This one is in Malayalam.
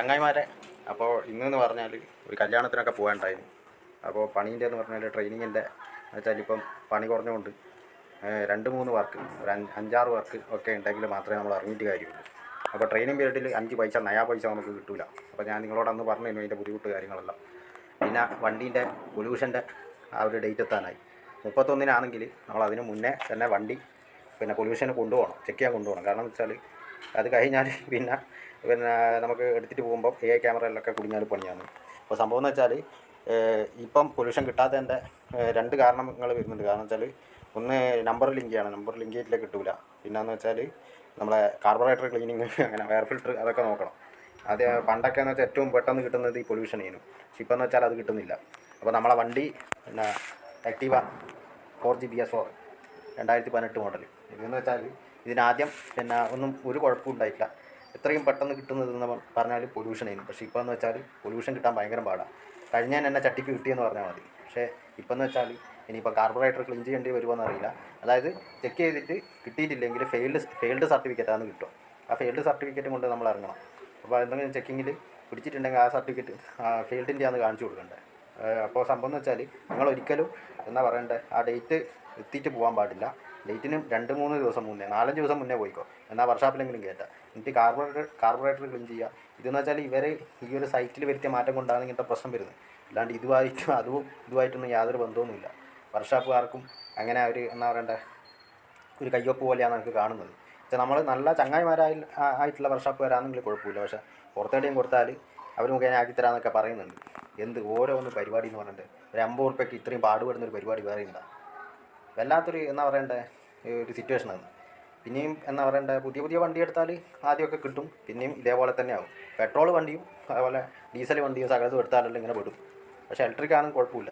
ചങ്ങായിമാരെ. അപ്പോൾ ഇന്നെന്ന് പറഞ്ഞാൽ ഒരു കല്യാണത്തിനൊക്കെ പോകേണ്ടായിരുന്നു. അപ്പോൾ പണീൻ്റെ എന്ന് പറഞ്ഞാൽ ട്രെയിനിങ്ങിൻ്റെ വെച്ചാൽ ഇപ്പം പണി കുറഞ്ഞുകൊണ്ട് 2-3 വർക്ക്, ഒരു 5-6 വർക്ക് ഒക്കെ ഉണ്ടെങ്കിൽ മാത്രമേ നമ്മൾ ഇറങ്ങിയിട്ട് കാര്യമുള്ളൂ. അപ്പോൾ ട്രെയിനിങ് പീരീഡിൽ 5 പൈസ നയാ പൈസ നമുക്ക് കിട്ടില്ല. അപ്പോൾ ഞാൻ നിങ്ങളോട് അന്ന് പറഞ്ഞിരുന്നു അതിൻ്റെ ബുദ്ധിമുട്ട് കാര്യങ്ങളെല്ലാം. പിന്നെ വണ്ടീൻ്റെ പൊല്യൂഷൻ്റെ ആ ഒരു ഡേറ്റ് എത്താനായി. 31-നാണെങ്കിൽ നമ്മൾ അതിന് മുന്നേ തന്നെ വണ്ടി പിന്നെ പൊല്യൂഷന് കൊണ്ടുപോകണം, ചെക്ക് ചെയ്യാൻ കൊണ്ടുപോകണം. കാരണം എന്ന് വെച്ചാൽ അത് കഴിഞ്ഞാൽ പിന്നെ നമുക്ക് എടുത്തിട്ട് പോകുമ്പോൾ AI ക്യാമറയിലൊക്കെ കുടുങ്ങിയാൽ പണിയാണ്. അപ്പോൾ സംഭവം എന്ന് വെച്ചാൽ ഇപ്പം പൊല്യൂഷൻ കിട്ടാത്തതിൻ്റെ 2 കാരണങ്ങൾ വരുന്നുണ്ട്. കാരണം വെച്ചാൽ ഒന്ന് നമ്പർ ലിങ്ക് ചെയ്യണം, നമ്പർ ലിങ്ക് ചെയ്തിട്ടില്ല കിട്ടില്ല. പിന്നെയെന്ന് വെച്ചാൽ നമ്മളെ കാർബറേറ്റർ ക്ലീനിങ്, അങ്ങനെ എയർ ഫിൽറ്റർ അതൊക്കെ നോക്കണം. അത് പണ്ടൊക്കെ എന്ന് വെച്ചാൽ ഏറ്റവും പെട്ടെന്ന് കിട്ടുന്നത് ഈ പൊല്യൂഷൻ ചെയ്യുന്നു. പക്ഷെ ഇപ്പോൾ എന്ന് വെച്ചാൽ അത് കിട്ടുന്നില്ല. അപ്പോൾ നമ്മളെ വണ്ടി പിന്നെ ആക്റ്റീവ 4GBS4 2018 മോഡൽ. ഇതെന്ന് വെച്ചാൽ ഇതിനാദ്യം പിന്നെ ഒന്നും ഒരു കുഴപ്പവും ഉണ്ടായിട്ടില്ല. എത്രയും പെട്ടെന്ന് കിട്ടുന്നതെന്ന് പറഞ്ഞാൽ പൊല്യൂഷൻ ചെയ്യുന്നു. പക്ഷേ ഇപ്പോൾ എന്ന് വെച്ചാൽ പൊല്യൂഷൻ കിട്ടാൻ ഭയങ്കര പാടാണ്. കഴിഞ്ഞാൽ എന്നെ ചട്ടിക്ക് കിട്ടിയെന്ന് പറഞ്ഞാൽ മതി. പക്ഷേ ഇപ്പോൾ എന്ന് വെച്ചാൽ ഇനിയിപ്പോൾ കാർബറേറ്റർ ക്ലീൻ ചെയ്യേണ്ടി വരുമോയെന്ന് അറിയില്ല. അതായത് ചെക്ക് ചെയ്തിട്ട് കിട്ടിയിട്ടില്ലെങ്കിൽ ഫെയിൽഡ് സർട്ടിഫിക്കറ്റാണ് കിട്ടുക. ആ ഫെയിൽഡ് സർട്ടിഫിക്കറ്റ് കൊണ്ട് നമ്മൾ ഇറങ്ങണം. അപ്പോൾ എന്തെങ്കിലും ചെക്കിങ്ങിൽ പിടിച്ചിട്ടുണ്ടെങ്കിൽ ആ സർട്ടിഫിക്കറ്റ് ഫെയിൽഡിൻ്റെ ആണ് കാണിച്ചു കൊടുക്കേണ്ടത്. അപ്പോൾ സംഭവം എന്ന് വെച്ചാൽ നിങ്ങൾ ഒരിക്കലും എന്താ പറയണ്ടേ, ആ ഡേറ്റ് എത്തിയിട്ട് പോകാൻ പാടില്ല. ഡേറ്റിന് 2-3 ദിവസം മുന്നേ, 4-5 ദിവസം മുന്നേ പോയിക്കോ. എന്നാൽ വർക്ക്ഷോപ്പിലെങ്കിലും കയറ്റാം. എന്നിട്ട് കാർബറേറ്റർ ക്ലീൻ ചെയ്യുക. ഇതെന്ന് വെച്ചാൽ ഇവർ ഈ ഒരു സൈറ്റിൽ വരുത്തിയ മാറ്റം കൊണ്ടാണ് ഇങ്ങനത്തെ പ്രശ്നം വരുന്നത്. അല്ലാണ്ട് ഇതുമായിട്ടൊന്നും യാതൊരു ബന്ധമൊന്നുമില്ല. വർക്ക്ഷോപ്പുകാർക്കും അങ്ങനെ ഒരു എന്താ പറയണ്ടേ, ഒരു കയ്യൊപ്പ് പോലെയാണ് നമുക്ക് കാണുന്നത്. പക്ഷേ നമ്മൾ നല്ല ചങ്ങായിമാരായിട്ടുള്ള വർക്ക്ഷോപ്പുകാരാണെങ്കിൽ കുഴപ്പമില്ല. പക്ഷേ പുറത്തേടെയും കൊടുത്താൽ അവർ മുഖേന ആക്കിത്തരാമെന്നൊക്കെ പറയുന്നുണ്ട്. ഓരോന്ന് പരിപാടി എന്ന് പറഞ്ഞിട്ട് ഒരു 50 ഉറുപ്പ്യക്ക് ഇത്രയും പാടുപെടുന്നൊരു പരിപാടി വേറെ ഉണ്ടാകും. വല്ലാത്തൊരു എന്താ പറയണ്ടേ ഒരു സിറ്റുവേഷനാണ്. പിന്നെയും എന്താ പറയണ്ടേ, പുതിയ വണ്ടി എടുത്താൽ ആദ്യമൊക്കെ കിട്ടും, പിന്നെയും ഇതേപോലെ തന്നെ ആവും. പെട്രോൾ വണ്ടിയും അതുപോലെ ഡീസൽ വണ്ടിയും സകലതും എടുത്താലല്ലോ ഇങ്ങനെ പെടും. പക്ഷേ ഇലക്ട്രിക് ആണെങ്കിൽ കുഴപ്പമില്ല.